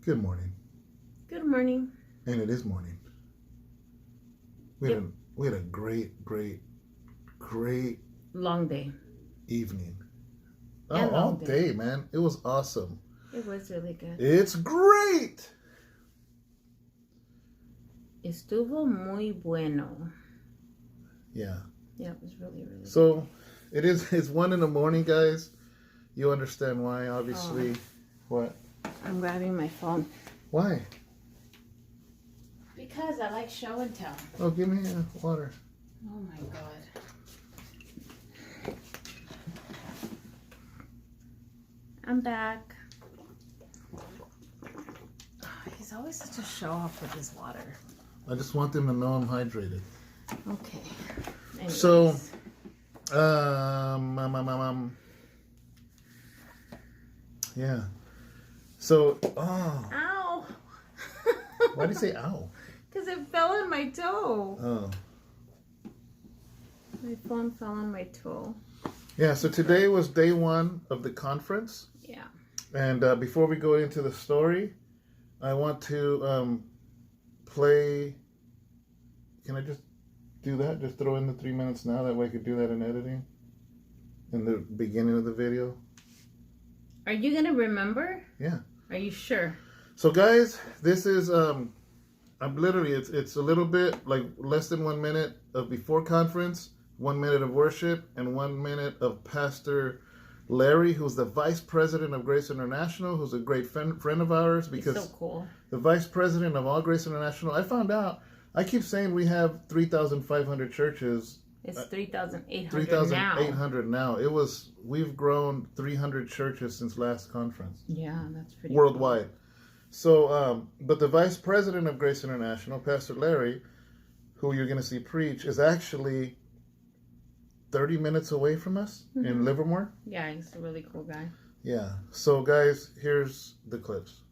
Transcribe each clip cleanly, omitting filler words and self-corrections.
Good morning. Good morning. And it is morning. We had a great long day. Evening. And all long day, man. It was awesome. It was really good. It's great. Estuvo muy bueno. Yeah. Yeah, it was really good. So it's 1 a.m, guys. You understand why, obviously. Oh. What? I'm grabbing my phone. Why? Because I like show and tell. Oh, give me water. Oh my God. I'm back. He's always such a show off with his water. I just want them to know I'm hydrated. Okay. Anyways. So, yeah. So, Ow. Why do you say ow? Because it fell on my toe. Oh. My phone fell on my toe. Yeah, so today was day 1 of the conference. Yeah. And before we go into the story, I want to play. Can I just do that? Just throw in the 3 minutes now? That way I could do that in editing in the beginning of the video. Are you going to remember? Yeah. Are you sure? So guys, this is, I'm literally, it's a little bit like less than 1 minute of before conference, 1 minute of worship, and 1 minute of Pastor Larry, who's the Vice President of Grace International, who's a great friend of ours. Because he's so cool. The Vice President of all Grace International, I found out, I keep saying we have 3,500 churches. It's 3,800 now. 3,800 now. We've grown 300 churches since last conference. Yeah, that's pretty worldwide. Cool. So, but the Vice President of Grace International, Pastor Larry, who you're going to see preach, is actually 30 minutes away from us in Livermore. Yeah, he's a really cool guy. Yeah. So, guys, here's the clips.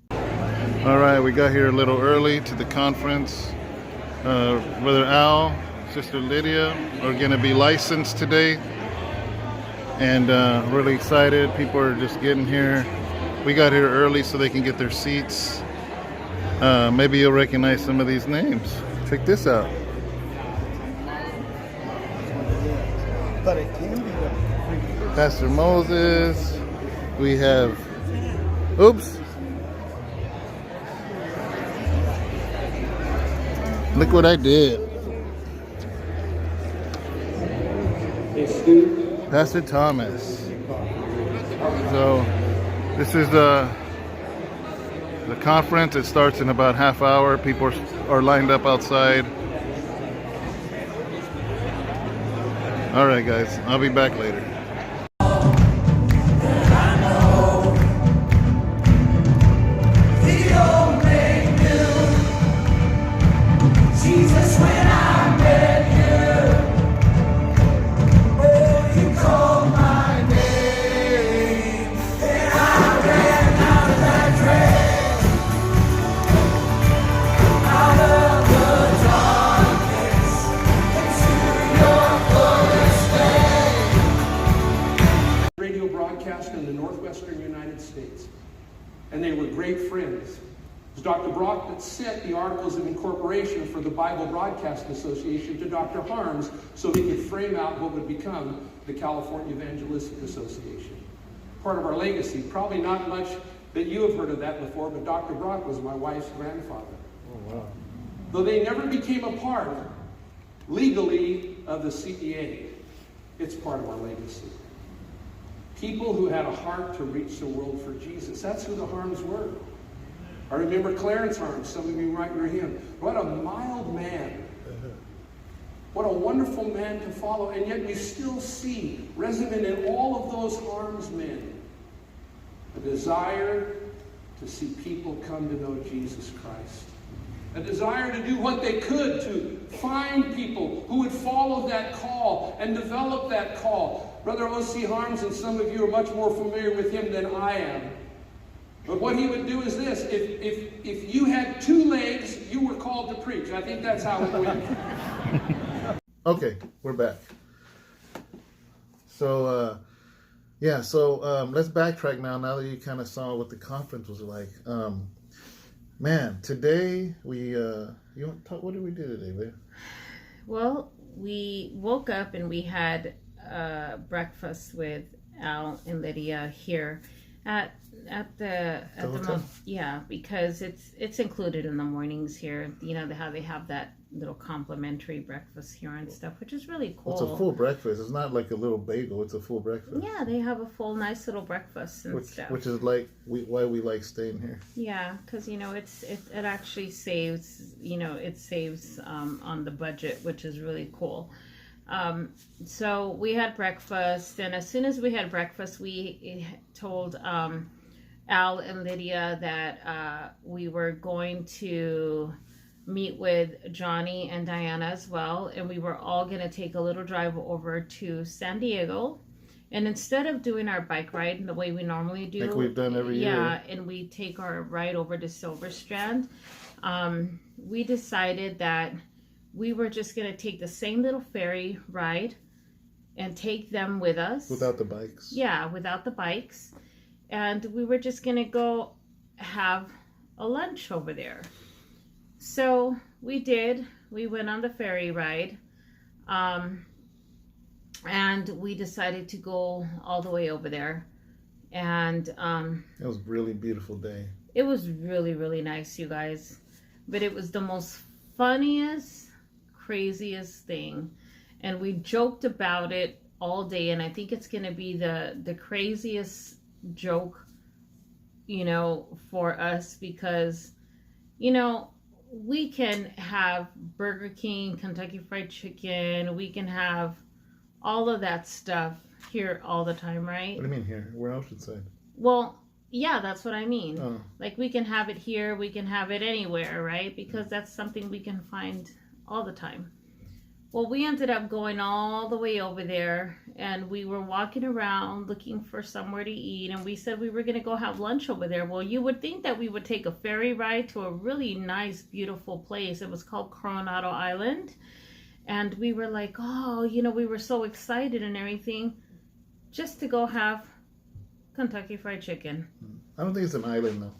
All right, we got here a little early to the conference. Brother Al, Sister Lydia are going to be licensed today. And really excited. People are just getting here. We got here early so they can get their seats. Maybe you'll recognize some of these names. Check this out. But it can be Pastor Moses. We have, oops. Look what I did. Pastor Thomas. So this is the conference. It starts in about half hour. People are lined up outside. All right, guys. I'll be back later. in the northwestern United States. And they were great friends. It was Dr. Brock that sent the Articles of Incorporation for the Bible Broadcasting Association to Dr. Harms so he could frame out what would become the California Evangelistic Association. Part of our legacy. Probably not much that you have heard of that before, but Dr. Brock was my wife's grandfather. Oh, wow. Though they never became a part legally of the CEA, it's part of our legacy. People who had a heart to reach the world for Jesus. That's who the Harms were. I remember Clarence Harms. Some of you might remember him. What a mild man. What a wonderful man to follow. And yet we still see, resonant in all of those Harms men, a desire to see people come to know Jesus Christ. A desire to do what they could to find people who would follow that call and develop that call. Brother O.C. Harms, and some of you are much more familiar with him than I am. But what he would do is this. If you had two legs, you were called to preach. I think that's how it went. Okay, we're back. So Yeah, so let's backtrack now that you kind of saw what the conference was like. Man, today you want to talk, what did we do today, babe? Well, we woke up and we had breakfast with Al and Lydia here at the hotel? yeah, because it's included in the mornings here. You know how they have that little complimentary breakfast here and stuff, which is really cool. It's a full breakfast. It's not like a little bagel. It's a full breakfast. Yeah, they have a full nice little breakfast and stuff. Which is like why we like staying here. Yeah, because it actually saves on the budget, which is really cool. So we had breakfast, and as soon as we had breakfast, we told Al and Lydia that we were going to meet with Johnny and Diana as well, and we were all going to take a little drive over to San Diego. And instead of doing our bike ride the way we normally do, like we've done every year, yeah, and we take our ride over to Silver Strand, we decided that we were just going to take the same little ferry ride and take them with us. Without the bikes. Yeah, without the bikes. And we were just going to go have a lunch over there. So we did. We went on the ferry ride. And we decided to go all the way over there. And it was a really beautiful day. It was really, really nice, you guys. But it was the most funniest, craziest thing. And we joked about it all day. And I think it's going to be the craziest joke, for us. Because, we can have Burger King, Kentucky Fried Chicken. We can have all of that stuff here all the time, right? What do you mean here? We're Oceanside. Well, yeah, that's what I mean. Oh. Like, we can have it here, we can have it anywhere, right? Because that's something we can find all the time. Well, we ended up going all the way over there, and we were walking around looking for somewhere to eat, and we said we were going to go have lunch over there. Well, you would think that we would take a ferry ride to a really nice, beautiful place. It was called Coronado Island. And we were like, oh, we were so excited and everything just to go have Kentucky Fried Chicken. I don't think it's an island, though.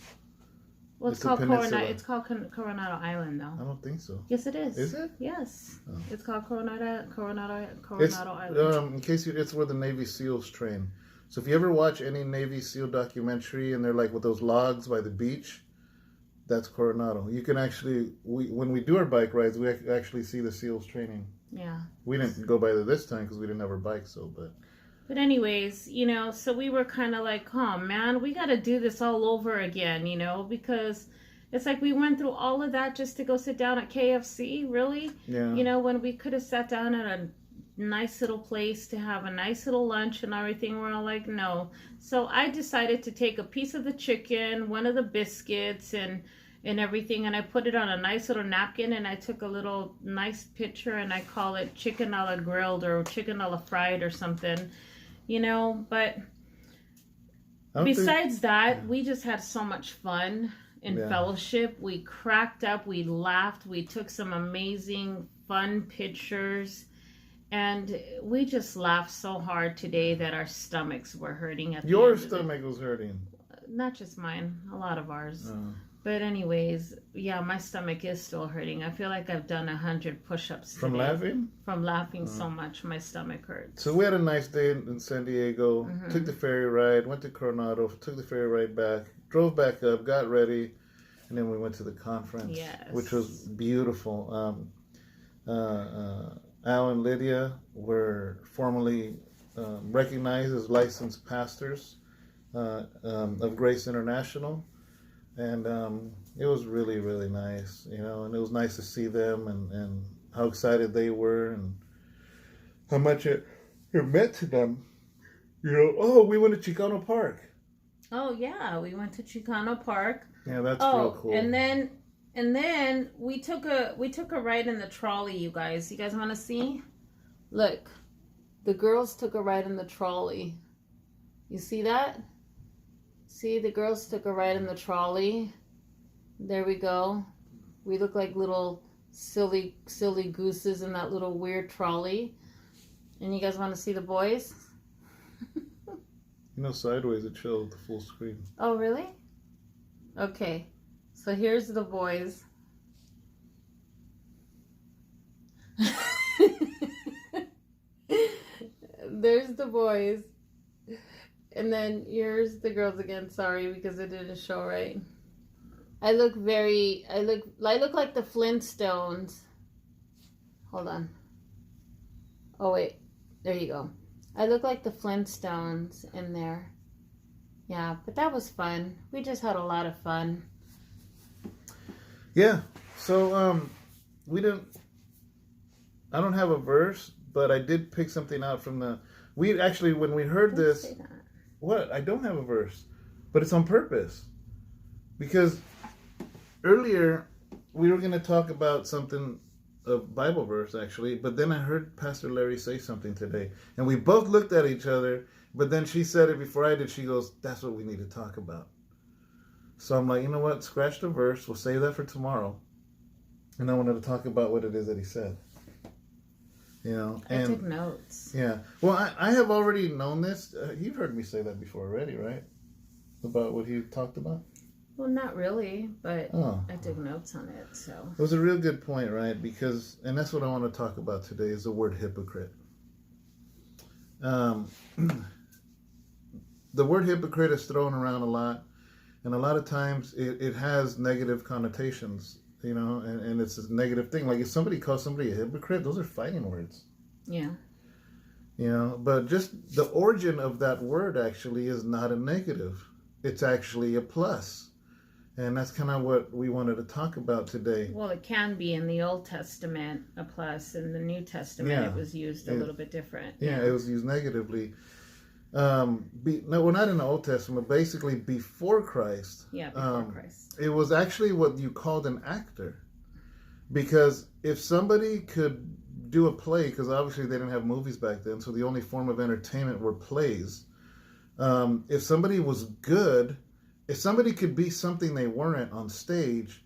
Well, it's called Coronado. It's called Coronado Island, though. I don't think so. Yes, it is. Is it? Yes. Oh. It's called Coronado Island. In case it's where the Navy SEALs train. So if you ever watch any Navy SEAL documentary and they're like with those logs by the beach, that's Coronado. You can actually, when we do our bike rides, we actually see the SEALs training. Yeah. We didn't go by there this time because we didn't have our bikes, But anyways, so we were kind of like, oh man, we got to do this all over again, because it's like we went through all of that just to go sit down at KFC, really? Yeah. When we could have sat down at a nice little place to have a nice little lunch and everything. We're all like, no. So I decided to take a piece of the chicken, one of the biscuits, and everything, and I put it on a nice little napkin, and I took a little nice picture, and I call it chicken a la grilled or chicken a la fried or something, but besides that, we just had so much fun in fellowship. We cracked up, we laughed, we took some amazing fun pictures, and we just laughed so hard today that our stomachs were hurting at Your stomach was hurting. Not just mine, a lot of ours. But anyways, yeah, my stomach is still hurting. I feel like I've done 100 push-ups today. From laughing? From laughing so much, my stomach hurts. So we had a nice day in San Diego. Mm-hmm. Took the ferry ride, went to Coronado, took the ferry ride back, drove back up, got ready, and then we went to the conference, which was beautiful. Al and Lydia were formally recognized as licensed pastors of Grace International. And it was really, really nice, and it was nice to see them and how excited they were and how much it meant to them. Oh, we went to Chicano Park. Oh, yeah, we went to Chicano Park. Yeah, that's real cool. And then we took a ride in the trolley, you guys. You guys want to see? Look, the girls took a ride in the trolley. You see that? See, the girls took a ride in the trolley. There we go. We look like little silly gooses in that little weird trolley. And you guys want to see the boys? You know, sideways it shows the full screen. Oh, really? Okay. So here's the boys. There's the boys. And then here's the girls again. Sorry, because it didn't show right. I look like the Flintstones. Hold on. Oh, wait. There you go. I look like the Flintstones in there. Yeah, but that was fun. We just had a lot of fun. Yeah. So, I don't have a verse, but I did pick something out from when we heard this. Say that. What? I don't have a verse, but it's on purpose. Because earlier we were going to talk about something, a Bible verse actually, but then I heard Pastor Larry say something today, and we both looked at each other, but then she said it before I did. She goes, "That's what we need to talk about." So I'm like, you know what? Scratch the verse. We'll save that for tomorrow. And I wanted to talk about what it is that he said. You know, I took notes. Yeah. Well, I have already known this. You've heard me say that before already, right? About what he talked about? Well, not really, but I took notes on it, so. It was a real good point, right? Because, and that's what I want to talk about today, is the word hypocrite. The word hypocrite is thrown around a lot, and a lot of times it has negative connotations, you know, and it's a negative thing. Like if somebody calls somebody a hypocrite, those are fighting words. Yeah. You know, but just the origin of that word actually is not a negative. It's actually a plus. And that's kind of what we wanted to talk about today. Well, it can be in the Old Testament a plus. In the New Testament, it was used a little bit different. Yeah, it was used negatively. No, well, not in the Old Testament. Basically, before Christ. Yeah, before Christ. It was actually what you called an actor. Because if somebody could do a play, because obviously they didn't have movies back then, so the only form of entertainment were plays. If somebody was good, if somebody could be something they weren't on stage,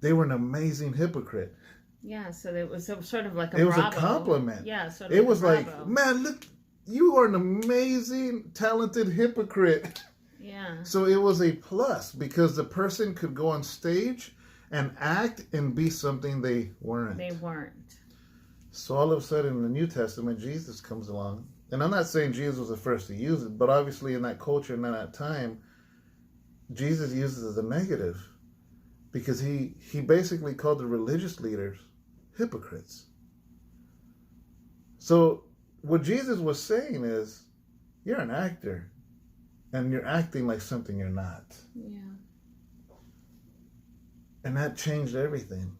they were an amazing hypocrite. Yeah, so it was sort of like it was a compliment. Yeah, sort of. It was like, man, look, you are an amazing, talented hypocrite. Yeah. So it was a plus because the person could go on stage and act and be something they weren't. They weren't. So all of a sudden in the New Testament, Jesus comes along. And I'm not saying Jesus was the first to use it, but obviously in that culture and in that time, Jesus uses it as a negative because he basically called the religious leaders hypocrites. So what Jesus was saying is, you're an actor and you're acting like something you're not. Yeah. And that changed everything.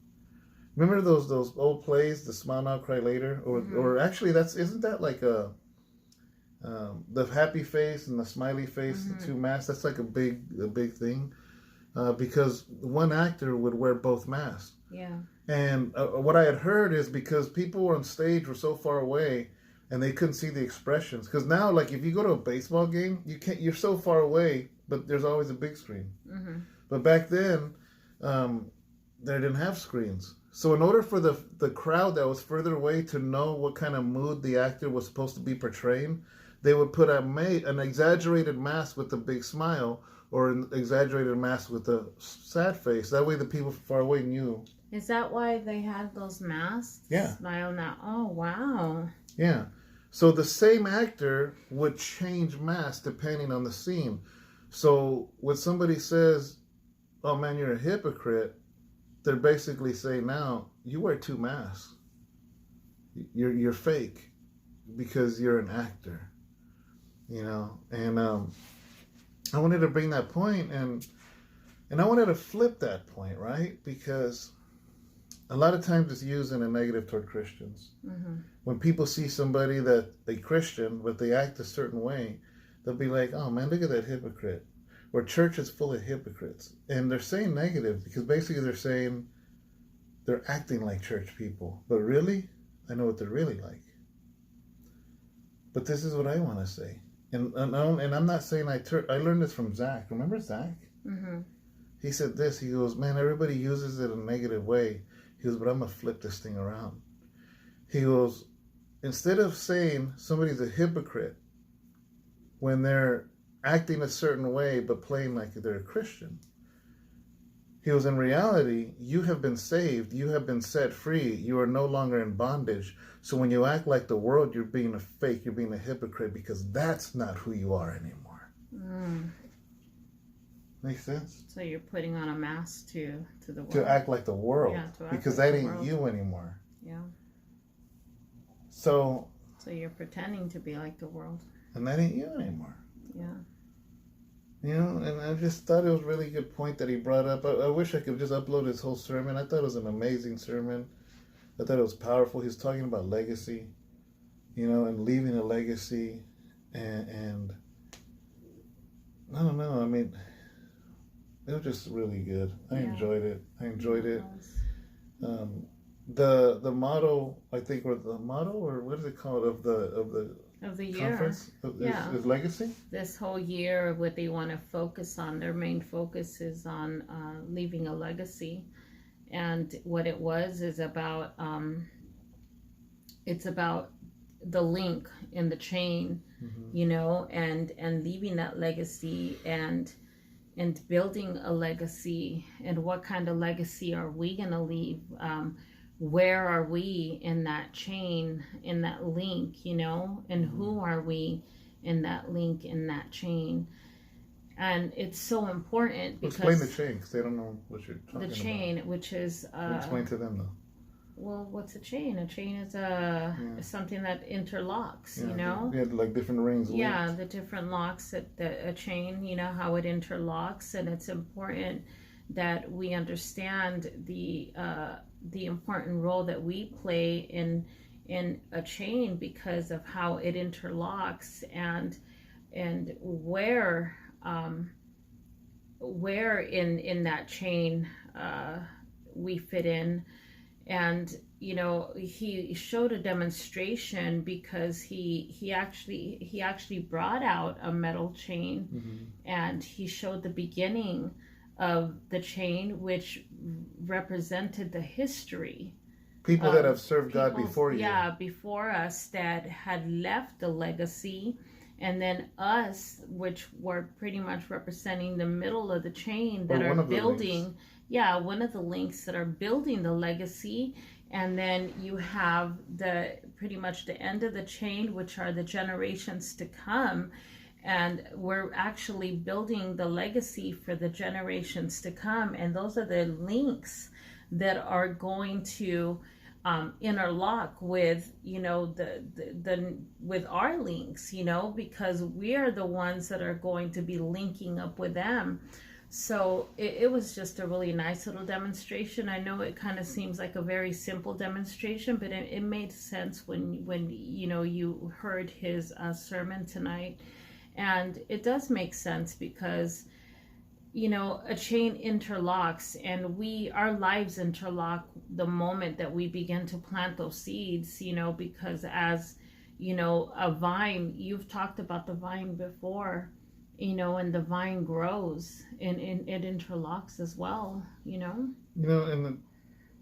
Remember those old plays, the Smile Now, Cry Later? Or actually, isn't that like the happy face and the smiley face, the two masks? That's like a big thing. Because one actor would wear both masks. Yeah. And what I had heard is because people on stage were so far away and they couldn't see the expressions. Because now, like, if you go to a baseball game, you're so far away, but there's always a big screen. Mm-hmm. But back then, they didn't have screens. So in order for the crowd that was further away to know what kind of mood the actor was supposed to be portraying, they would put an exaggerated mask with a big smile or an exaggerated mask with a sad face. That way the people far away knew. Is that why they had those masks? Yeah. Smile Now. Oh, wow. Yeah. So the same actor would change masks depending on the scene. So when somebody says, "Oh man, you're a hypocrite," they're basically saying, "Now you wear two masks. You're fake because you're an actor." You know, and I wanted to bring that point, and I wanted to flip that point, right? Because a lot of times it's used in a negative toward Christians. Mm-hmm. When people see somebody that a Christian, but they act a certain way, they'll be like, "Oh man, look at that hypocrite." Or church is full of hypocrites. And they're saying negative because basically they're saying they're acting like church people. But really, I know what they're really like. But this is what I want to say. And I'm not saying I learned this from Zach. Remember Zach? Mm-hmm. He said this. He goes, "Man, everybody uses it in a negative way." He goes, "But I'm going to flip this thing around." He goes, instead of saying somebody's a hypocrite, when they're acting a certain way but playing like they're a Christian. He goes, in reality, you have been saved. You have been set free. You are no longer in bondage. So when you act like the world, you're being a fake. You're being a hypocrite because that's not who you are anymore. Makes sense? So you're putting on a mask to the world. To act like the world. Yeah, to act because like that the ain't world. you anymore. Yeah. So you're pretending to be like the world. And that ain't you anymore. Yeah. You know, and I just thought it was a really good point that he brought up. I wish I could just upload his whole sermon. I thought it was an amazing sermon. I thought it was powerful. He's talking about legacy, you know, and leaving a legacy. And I don't know. I mean, it was just really good. I enjoyed it. The motto, I think, or the motto, or what is it called, of the year conference is legacy. This whole year, what they want to focus on, their main focus is on leaving a legacy, and what it was is about it's about the link in the chain, you know, and leaving that legacy and building a legacy. And what kind of legacy are we gonna leave? Where are we in that chain, in that link, you know, and who are we in that link, in that chain? And it's so important because... Explain the chain, because they don't know what you're talking about. The chain, which is... explain to them, though. Well, what's a chain? A chain is something that interlocks, you know? Yeah, like different rings. Yeah, linked. the different locks, a chain, you know, how it interlocks. And it's important that we understand the important role that we play in a chain because of how it interlocks and where in that chain we fit in. And you know, he showed a demonstration because he actually brought out a metal chain, and he showed the beginning of the chain, which represented the history. People that have served God before you. Yeah, before us, that had left the legacy. And then us, which were pretty much representing the middle of the chain, that are building. Yeah, one of the links that are building the legacy. And then you have pretty much the end of the chain, which are the generations to come. And we're actually building the legacy for the generations to come. And those are the links that are going to interlock with, you know, with our links, you know, because we are the ones that are going to be linking up with them. So it was just a really nice little demonstration. I know it kind of seems like a very simple demonstration, but it made sense when you know, you heard his sermon tonight. And it does make sense because, you know, a chain interlocks, and our lives interlock the moment that we begin to plant those seeds, you know, because as, you know, a vine, you've talked about the vine before, you know, and the vine grows and it interlocks as well, you know. You know,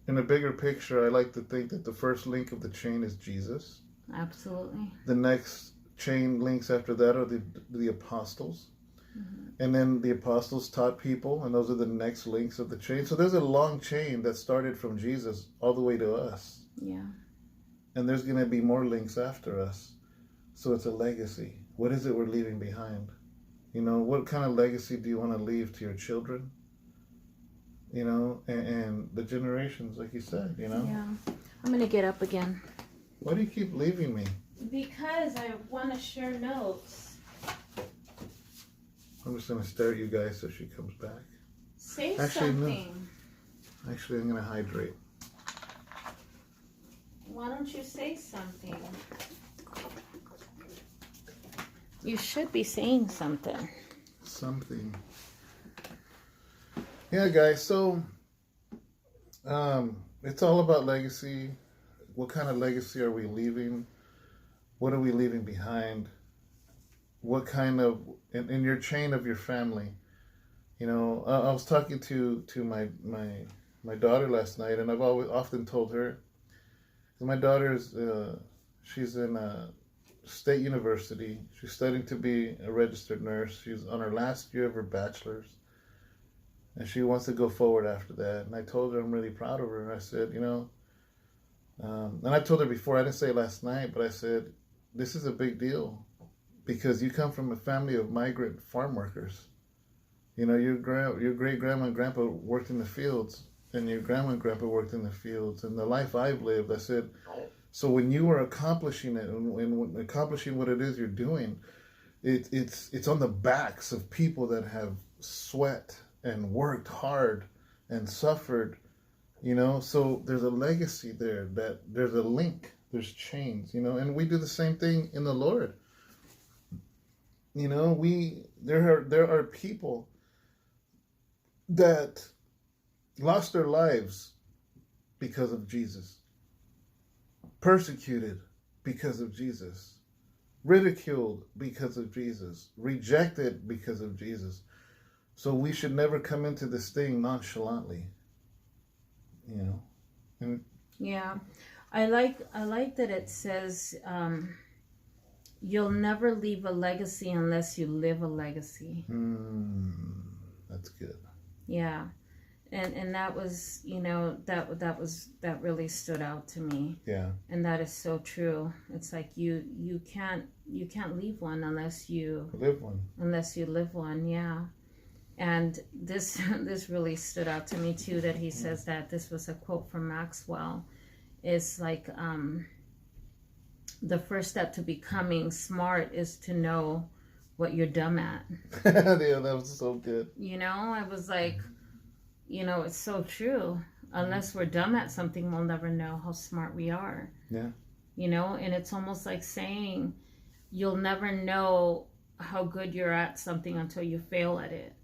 in the bigger picture, I like to think that the first link of the chain is Jesus. Absolutely. The next chain links after that are the apostles. And then the apostles taught people, and those are the next links of the chain. So there's a long chain that started from Jesus all the way to us. Yeah. And there's going to be more links after us. So it's a legacy. What is it we're leaving behind? You know, what kind of legacy do you want to leave to your children? You know, and the generations, like you said, you know? Yeah. I'm going to get up again. Why do you keep leaving me? Because I want to share notes. I'm just going to stare at you guys till she comes back. Say something. No. Actually, I'm going to hydrate. Why don't you say something? You should be saying something. Something. Yeah, guys, so it's all about legacy. What kind of legacy are we leaving? What are we leaving behind? What kind of, in your chain of your family, you know, I was talking to my daughter last night, and I've often told her, my daughter is, State University. She's studying to be a registered nurse. She's on her last year of her bachelor's. And she wants to go forward after that. And I told her I'm really proud of her. And I said, and I told her before, I didn't say it last night, but I said, this is a big deal because you come from a family of migrant farm workers. Your great grandma and grandpa worked in the fields, and your grandma and grandpa worked in the fields. And the life I've lived, I said, so when you are accomplishing it and accomplishing what it is you're doing, it's on the backs of people that have sweat and worked hard and suffered, so there's a legacy there, that there's a link, there's chains, and we do the same thing in the Lord. There are people that lost their lives because of Jesus, persecuted because of Jesus, ridiculed because of Jesus, rejected because of Jesus. So we should never come into this thing nonchalantly, And Yeah, I like that it says you'll never leave a legacy unless you live a legacy. That's good. Yeah, and that was that really stood out to me. Yeah, and that is so true. It's like you can't leave one unless you live one. Yeah. And this really stood out to me too, that he says that this was a quote from Maxwell. It's like the first step to becoming smart is to know what you're dumb at. Yeah, that was so good. I was like, it's so true. Unless we're dumb at something, we'll never know how smart we are. Yeah. And it's almost like saying you'll never know how good you're at something until you fail at it.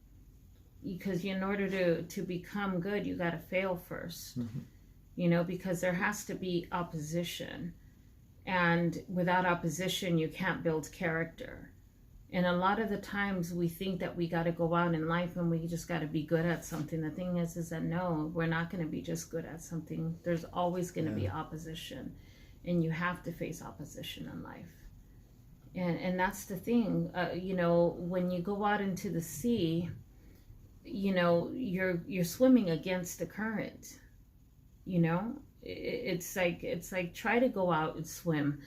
Because in order to become good, you got to fail first. Because there has to be opposition. And without opposition, you can't build character. And a lot of the times we think that we got to go out in life and we just got to be good at something. The thing is that no, we're not going to be just good at something. There's always going to be opposition. And you have to face opposition in life. And that's the thing. When you go out into the sea, you're swimming against the current. It's like try to go out and swim.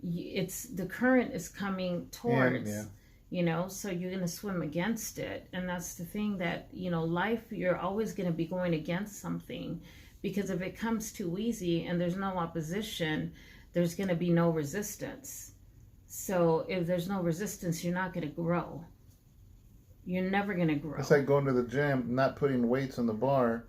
It's the current is coming towards. So you're going to swim against it. And that's the thing that life, you're always going to be going against something, because if it comes too easy and there's no opposition, there's going to be no resistance. So if there's no resistance, you're not going to grow. You're never going to grow. It's like going to the gym, not putting weights on the bar,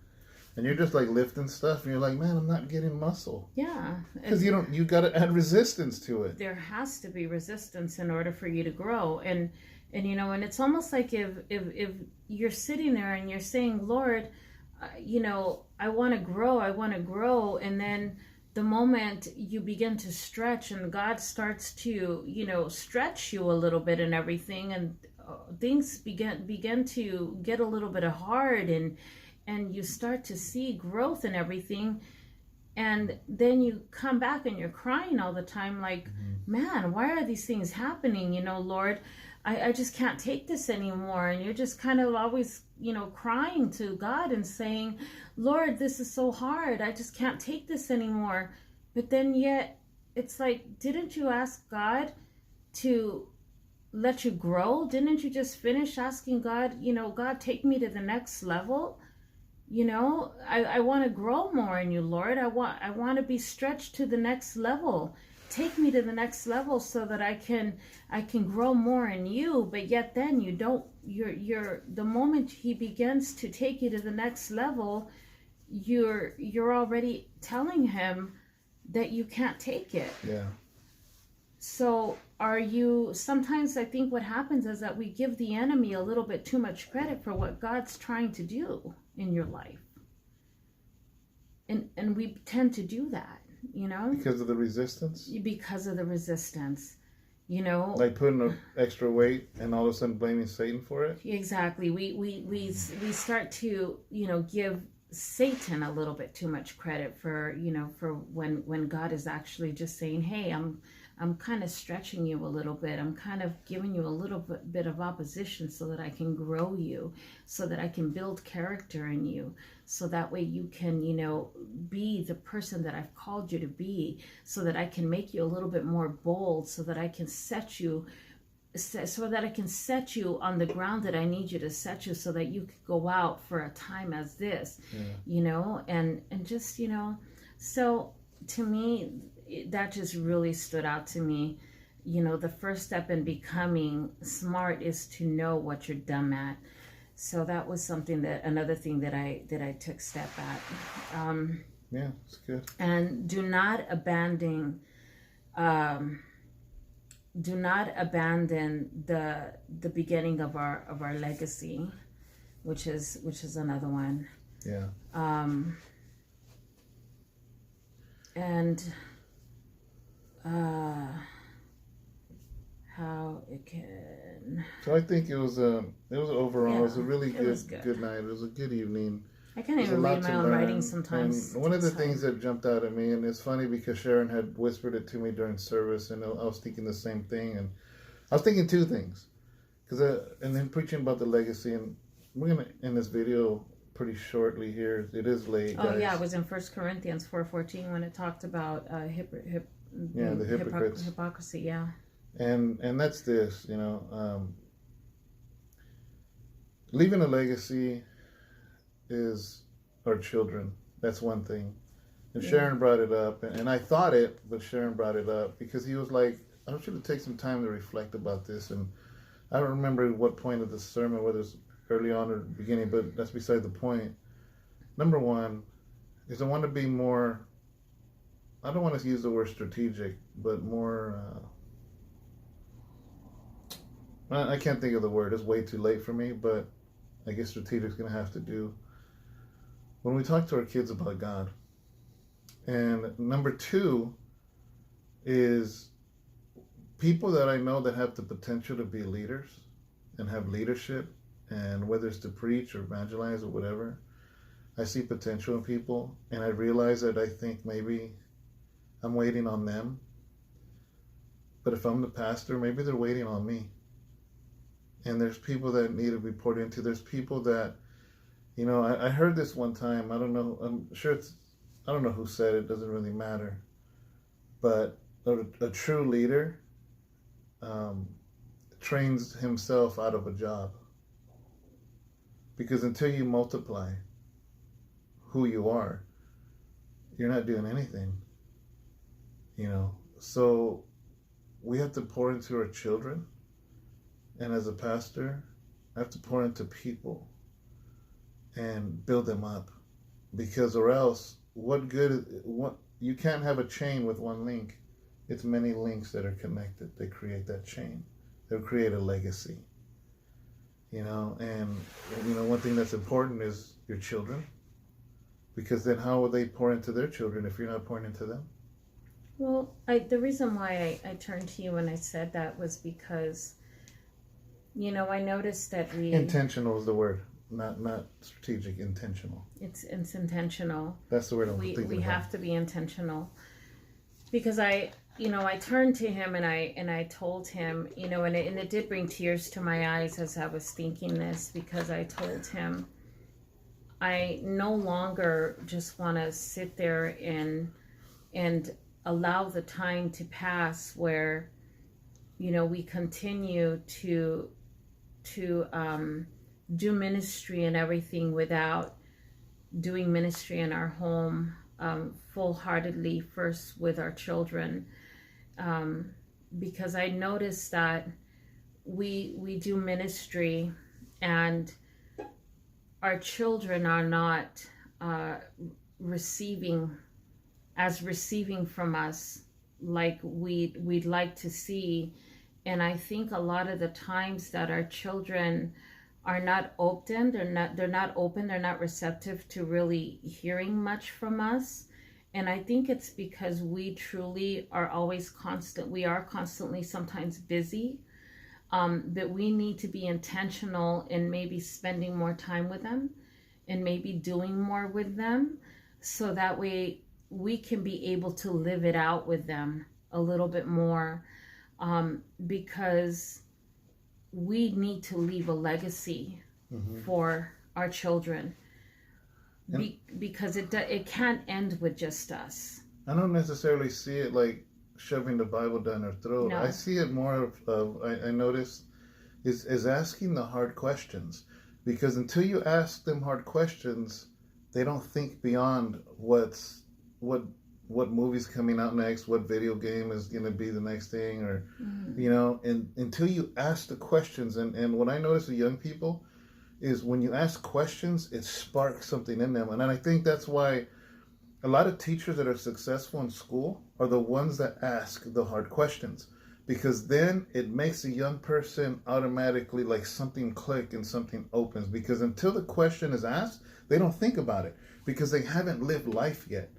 and you're just like lifting stuff, and you're like, man, I'm not getting muscle. Yeah. Because you got to add resistance to it. There has to be resistance in order for you to grow. And it's almost like if you're sitting there and you're saying, Lord, I want to grow. And then the moment you begin to stretch and God starts to, stretch you a little bit and everything, and things begin to get a little bit hard, and you start to see growth and everything, and then you come back and you're crying all the time, like, man, why are these things happening? Lord, I just can't take this anymore. And you're just kind of always, crying to God and saying, Lord, this is so hard. I just can't take this anymore. But then yet it's like, didn't you ask God to let you grow? Didn't you just finish asking God, God, take me to the next level? I want to grow more in you, Lord. I want to be stretched to the next level. Take me to the next level so that I can grow more in you. But yet then you're the moment he begins to take you to the next level, you're already telling him that you can't take it. Yeah. So sometimes I think what happens is that we give the enemy a little bit too much credit for what God's trying to do in your life. And we tend to do that, Because of the resistance? Because of the resistance, Like putting an extra weight and all of a sudden blaming Satan for it? Exactly. We start to, give Satan a little bit too much credit for, for when God is actually just saying, hey, I'm kind of stretching you a little bit. I'm kind of giving you a little bit of opposition so that I can grow you, so that I can build character in you, so that way you can, be the person that I've called you to be, so that I can make you a little bit more bold, so that I can set you on the ground that I need you to set you, so that you could go out for a time as this, and just, so to me, that just really stood out to me. The first step in becoming smart is to know what you're dumb at. So that was another thing that I took step at. Yeah, it's good. And do not abandon the beginning of our legacy, which is another one. Yeah. And how it can. So I think it was overall it was a really good night. It was a good evening. I can't even read my own writing sometimes. And one of the things that jumped out at me, and it's funny because Sharon had whispered it to me during service, and I was thinking the same thing, and I was thinking two things, and then preaching about the legacy, and we're gonna end this video pretty shortly here. It is late. Oh guys. yeah, it was in 1 Corinthians 4:14 when it talked about the hypocrites. Hypocrisy, yeah. And that's this, leaving a legacy is our children. That's one thing. And Sharon brought it up, and I thought it, but Sharon brought it up because he was like, I want you to take some time to reflect about this. And I don't remember what point of the sermon, whether it's early on or beginning, but that's beside the point. Number one is I want to be more, I don't want to use the word strategic, but more, I can't think of the word. It's way too late for me, but I guess strategic is going to have to do. When we talk to our kids about God. And number two is people that I know that have the potential to be leaders and have leadership, and whether it's to preach or evangelize or whatever, I see potential in people, and I realize that I think maybe I'm waiting on them. But if I'm the pastor, maybe they're waiting on me. And there's people that need to be poured into. There's people that, I heard this one time. I don't know. I'm sure I don't know who said it. Doesn't really matter. But a true leader trains himself out of a job. Because until you multiply who you are, you're not doing anything. So we have to pour into our children. And as a pastor, I have to pour into people and build them up, because or else you can't have a chain with one link. It's many links that are connected. They create that chain. They'll create a legacy. And one thing that's important is your children, because then how will they pour into their children if you're not pouring into them? Well, the reason why I turned to you when I said that was because, I noticed that intentional is the word. Not strategic, intentional. It's intentional. That's the word I'm thinking We about. have to be intentional, because I turned to him and I told him, and it did bring tears to my eyes as I was thinking this, because I told him I no longer just want to sit there and allow the time to pass where, we continue to do ministry and everything without doing ministry in our home full-heartedly, first with our children, because I noticed that we do ministry and our children are not receiving from us like we'd like to see. And I think a lot of the times that our children are not open, they're not receptive to really hearing much from us. And I think it's because we truly are constantly sometimes busy, that we need to be intentional in maybe spending more time with them and maybe doing more with them, so that way we can be able to live it out with them a little bit more, because we need to leave a legacy for our children. Because it can't end with just us. I don't necessarily see it like shoving the Bible down their throat. No. I see it more of I notice is asking the hard questions, because until you ask them hard questions, they don't think beyond what movie's coming out next, what video game is going to be the next thing, or you know, and until you ask the questions, and what I notice with young people is when you ask questions, it sparks something in them. And I think that's why a lot of teachers that are successful in school are the ones that ask the hard questions, because then it makes a young person automatically like something click and something opens, because until the question is asked, they don't think about it, because they haven't lived life yet.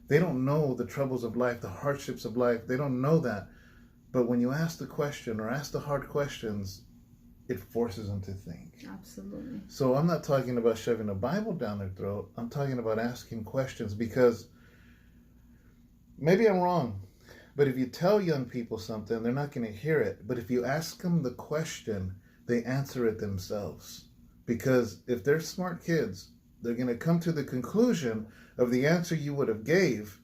They don't know the troubles of life, the hardships of life. They don't know that. But when you ask the question or ask the hard questions, it forces them to think. Absolutely. So I'm not talking about shoving a Bible down their throat. I'm talking about asking questions, because maybe I'm wrong, but if you tell young people something, they're not going to hear it. But if you ask them the question, they answer it themselves. Because if they're smart kids, they're going to come to the conclusion of the answer you would have gave,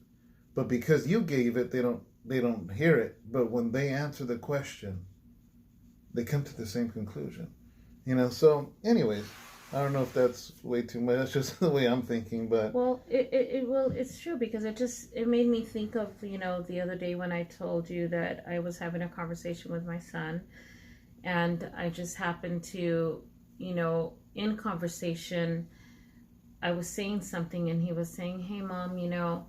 but because you gave it, they don't hear it. But when they answer the question, they come to the same conclusion, you know. So anyways, I don't know if that's way too much. That's just the way I'm thinking. But well, it's true, because it made me think of, you know, the other day when I told you that I was having a conversation with my son, and I just happened to, you know, in conversation, I was saying something, and he was saying, "Hey, Mom, you know,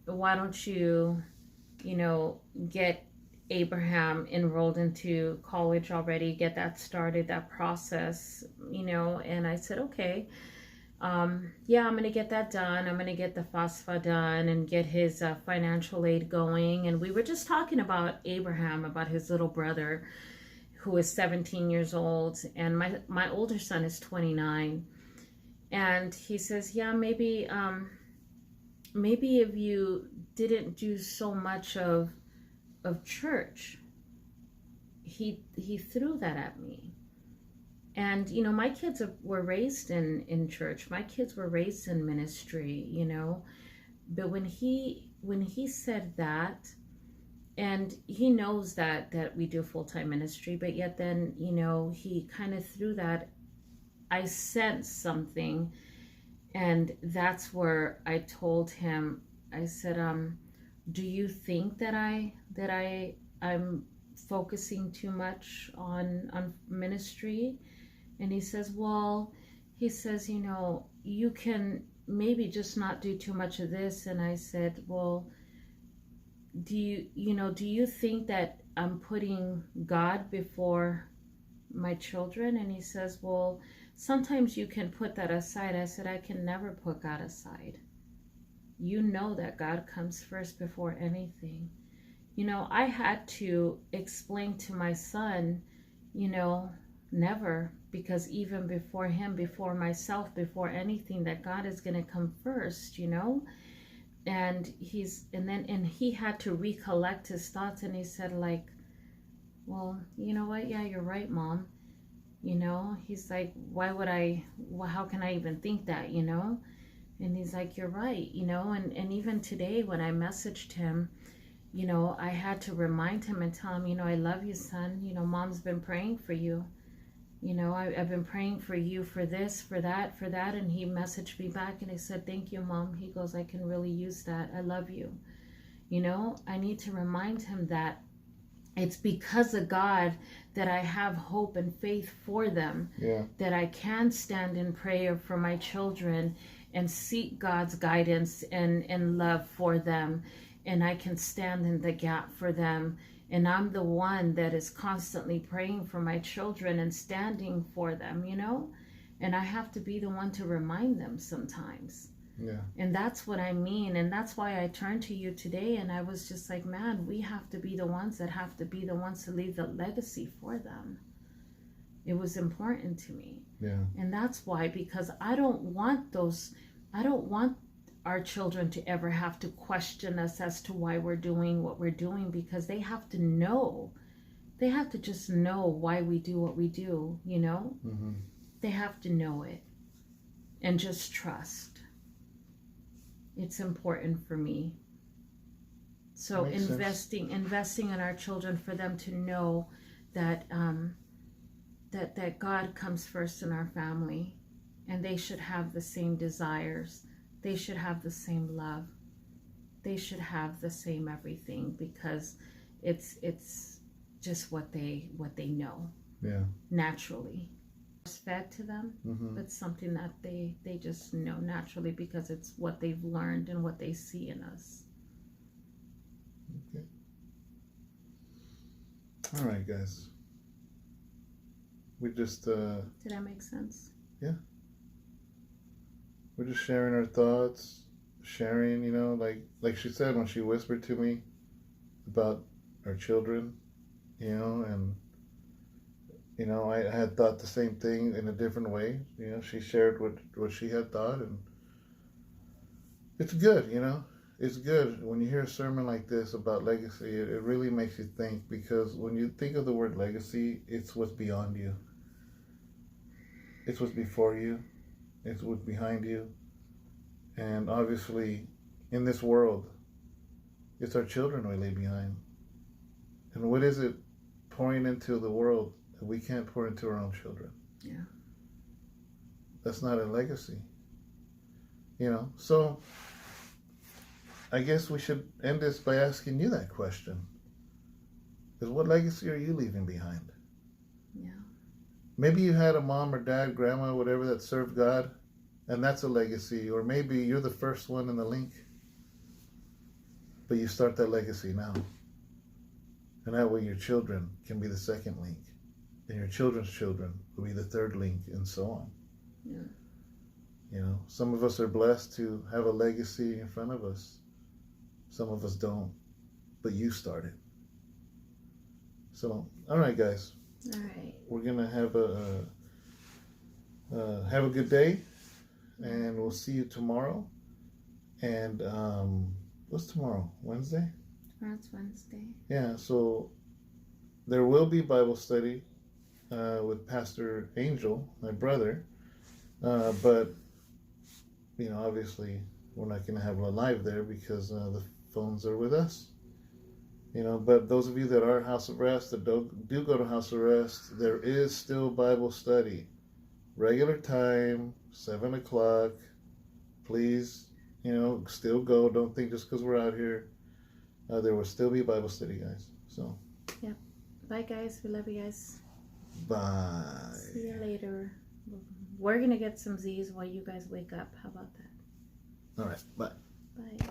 why don't you, you know, get Abraham enrolled into college already, get that started, that process, you know?" And I said, okay, yeah, I'm going to get that done. I'm going to get the FAFSA done and get his financial aid going. And we were just talking about Abraham, about his little brother who is 17 years old. And my older son is 29. And he says, yeah, maybe if you didn't do so much of church. He threw that at me. And, you know, my kids were raised in church. My kids were raised in ministry, you know. But when he said that, and he knows that we do full-time ministry, but yet then, you know, he kind of threw that, I sensed something. And that's where I told him, I said, do you think that I'm focusing too much on ministry? And he says, well, you know, you can maybe just not do too much of this. And I said, well, do you think that I'm putting God before my children? And he says, well, sometimes you can put that aside. I said, I can never put God aside. You know that God comes first before anything. You know, I had to explain to my son, you know, never, because even before him, before myself, before anything, that God is going to come first, you know. And he had to recollect his thoughts, and he said, like, well, you know what? Yeah, you're right, Mom. You know, he's like, how can I even think that, you know? And he's like, you're right, you know. And even today when I messaged him, you know, I had to remind him and tell him, you know, I love you, son. You know, Mom's been praying for you. You know, I've been praying for you for this, for that. And he messaged me back and he said, thank you, Mom. He goes, I can really use that. I love you. You know, I need to remind him that it's because of God that I have hope and faith for them. Yeah. That I can stand in prayer for my children and seek God's guidance and love for them. And I can stand in the gap for them. And I'm the one that is constantly praying for my children and standing for them, you know? And I have to be the one to remind them sometimes. Yeah. And that's what I mean. And that's why I turned to you today. And I was just like, man, we have to be the ones that have to be the ones to leave the legacy for them. It was important to me. Yeah. And that's why, because I don't want our children to ever have to question us as to why we're doing what we're doing, because they have to know. They have to just know why we do what we do, you know? Mm-hmm. They have to know it and just trust. It's important for me. So Makes sense. investing in our children, for them to know that that God comes first in our family, and they should have the same desires. They should have the same love. They should have the same everything, because it's just what they know. Yeah. Naturally. It's fed to them. Mm-hmm. It's something that they just know naturally, because it's what they've learned and what they see in us. Okay. All right, guys. We just Did that make sense? we're just sharing our thoughts, sharing, you know, like she said when she whispered to me about our children, you know, and you know, I had thought the same thing in a different way. You know, she shared what she had thought, and it's good, you know. It's good when you hear a sermon like this about legacy. It really makes you think, because when you think of the word legacy, it's what's beyond you. It's what's before you. It's what's behind you. And obviously, in this world, it's our children we leave behind. And what is it pouring into the world that we can't pour into our own children? Yeah. That's not a legacy. You know, so I guess we should end this by asking you that question. Because what legacy are you leaving behind? Yeah. Maybe you had a mom or dad, grandma, whatever, that served God, and that's a legacy. Or maybe you're the first one in the link, but you start that legacy now. And that way your children can be the second link, and your children's children will be the third link, and so on. Yeah. You know, some of us are blessed to have a legacy in front of us. Some of us don't, but you started. So, all right, guys. All right. We're gonna have a good day, and we'll see you tomorrow. And what's tomorrow? Wednesday? That's Wednesday. Yeah. So there will be Bible study with Pastor Angel, my brother. But you know, obviously, we're not gonna have a live there because the phones are with us. You know, but those of you that are House of Rest, that do go to House of Rest, there is still Bible study. Regular time, 7 o'clock. Please, you know, still go. Don't think just because we're out here. There will still be Bible study, guys. So. Yep. Bye, guys. We love you guys. Bye. See you later. We're going to get some Z's while you guys wake up. How about that? All right. Bye. Bye.